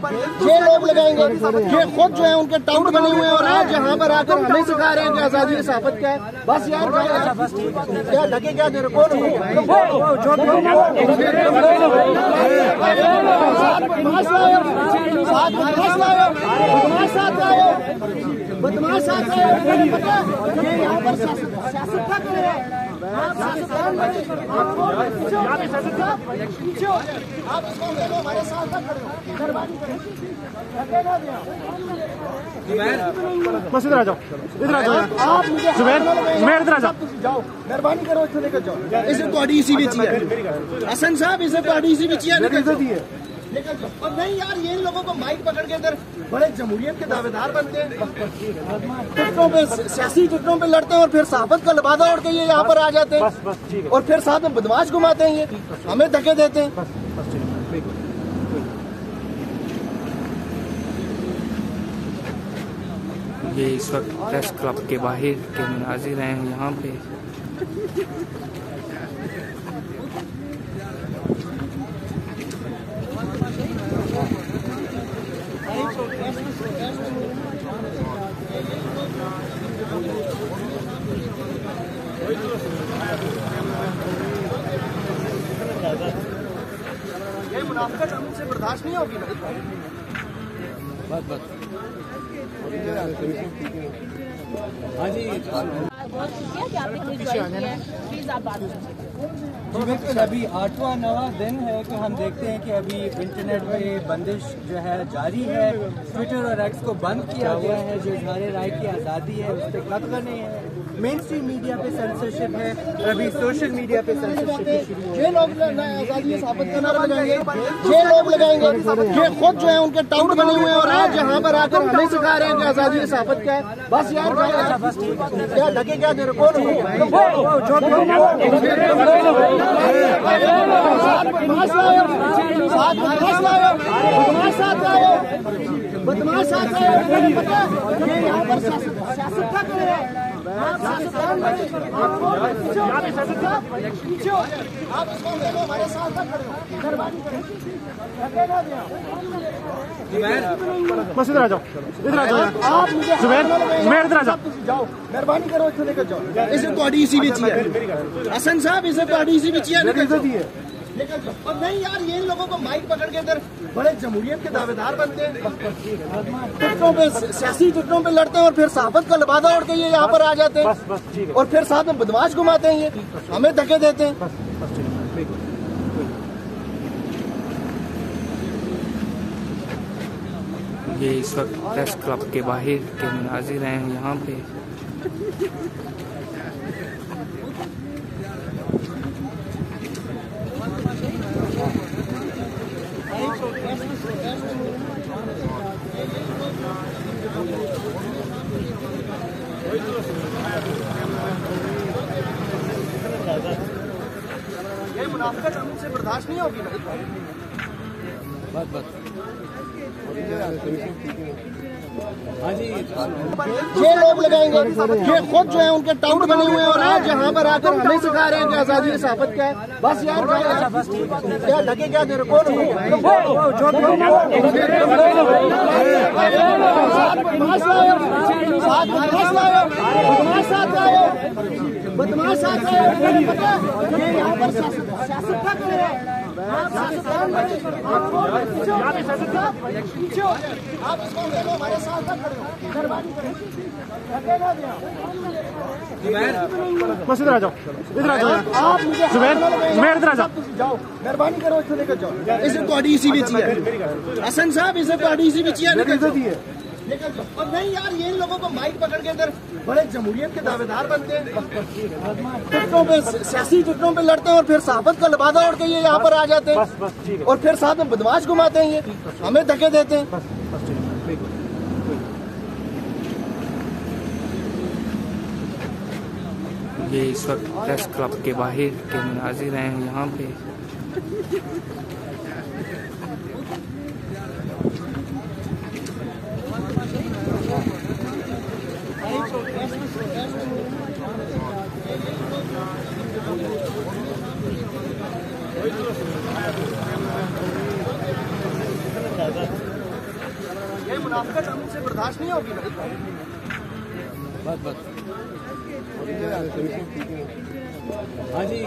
ये लोग लगाएंगे, ये खुद जो है उनके टाउट बने हुए हैं और आज यहाँ पर आकर हमें सिखा रहे हैं कि आजादी सहाफत क्या है। बस यार क्या ढके क्या दे रहे कौन बदमाश साथ आए, ये यहाँ पर सियासत क्या कर रहे हैं। आप इसको हमारे साथ खड़े हो, बस इधर आ जाओ, इधर आ जाओ आप मुझे जुबैर इधर आ जाओ, मेहरबानी करो इसे लेकर जाओ। इसे तो इसी में चाहिए हसन साहब, इसे तो इसी में चाहिए लेकर जाओ। और नहीं यार, ये लोगों को माइक पकड़ के अंदर बड़े जमहूरियत के दावेदार बनते हैं, टिकटों पे सियासी टिकटों पे लड़ते हैं और फिर सहाफत का लिबादा ओढ़ के ये यहाँ पर आ जाते हैं और फिर साथ में बदमाश घुमाते हैं, ये हमें धक्के देते हैं। ये इस वक्त प्रेस क्लब के बाहर के मुनाजिर हैं यहाँ पे। ये मुनाफिकत हमसे बर्दाश्त नहीं होगी ना। बस हाँ जी, बहुत शुक्रिया कि आपने हमें ज्वाइन किया है। प्लीज आप बात करें। जी बिल्कुल, अभी 8वां 9वां दिन है कि हम देखते हैं कि अभी इंटरनेट पे बंदिश जो है जारी है। ट्विटर और एक्स को बंद किया गया है, जो इज़हार राय की आज़ादी है उस पर कब्ज़ा नहीं है। मेन स्ट्रीम मीडिया पे सेंसरशिप है और अभी सोशल मीडिया पे सेंसरशिप शुरू है। ये लोग आज़ादी साबित करना लगाएंगे, ये लोग लगाएंगे, ये खुद जो है उनके टाउट बने हुए हैं और आज यहाँ पर आकर हमें सिखा रहे हैं कि आज़ादी साबित क्या है। बस यार क्या ढके क्या दे रहे कौन बदमाश साथ आए, ये यहाँ पर सियासत क्या कर रहे हैं। आप इसको हमारे साथ खड़े हो, बस इधर आ जाओ, इधर आ जाओ आप मुझे जुबैर इधर आ जाओ, मेहरबानी करो इसे लेकर जाओ। इसे तो इसी में चाहिए हसन साहब, इसे तो इसी में चाहिए लेकर जाओ। और नहीं यार, ये लोगों को माइक पकड़ के अंदर बड़े जमहूरियत के दावेदार बनते हैं, टिकटों पे सियासी टिकटों पे लड़ते हैं और फिर सहाफत का लिबादा ओढ़ के ये यहाँ पर आ जाते हैं और फिर साथ में बदमाश घुमाते हैं, ये हमें धक्के देते हैं। ये इस वक्त प्रेस क्लब के बाहर के मुनाजिर हैं यहाँ पे। ये मुनाफिकत हमसे बर्दाश्त नहीं होगी ना। बस हाँ जी, ये लोग लगाएंगे, ये खुद जो है उनके टाउट बने हुए हैं और आज यहाँ पर आकर हमें सिखा रहे हैं कि आज़ादी सहाफत क्या है। बस यार क्या ढके क्या दे रहे कौन बदमाश साथ आए, ये यहाँ पर सियासत क्या कर रहे हैं। आप इसको हमारे साथ खड़े हो, बस इधर आ जाओ, इधर आ जाओ आप मुझे जुबैर इधर आ जाओ, मेहरबानी करो इसे लेकर जाओ। इसे तो इसी में चाहिए हसन साहब, इसे तो इसी में चाहिए लेकर जाओ। और नहीं यार, ये लोगों को माइक पकड़ के अंदर बड़े जमहूरियत के दावेदार बनते हैं, टिकटों पे सियासी टिकटों पे लड़ते हैं और फिर सहाफत का लिबादा ओढ़ के ये यहाँ पर आ जाते हैं और फिर साथ में बदमाश घुमाते हैं, ये हमें धक्के देते हैं। ये इस वक्त प्रेस क्लब के बाहर के मुनाजिर हैं यहाँ पे। मुनाफिकत हमसे बर्दाश्त नहीं होगी भाई। हाँ जी।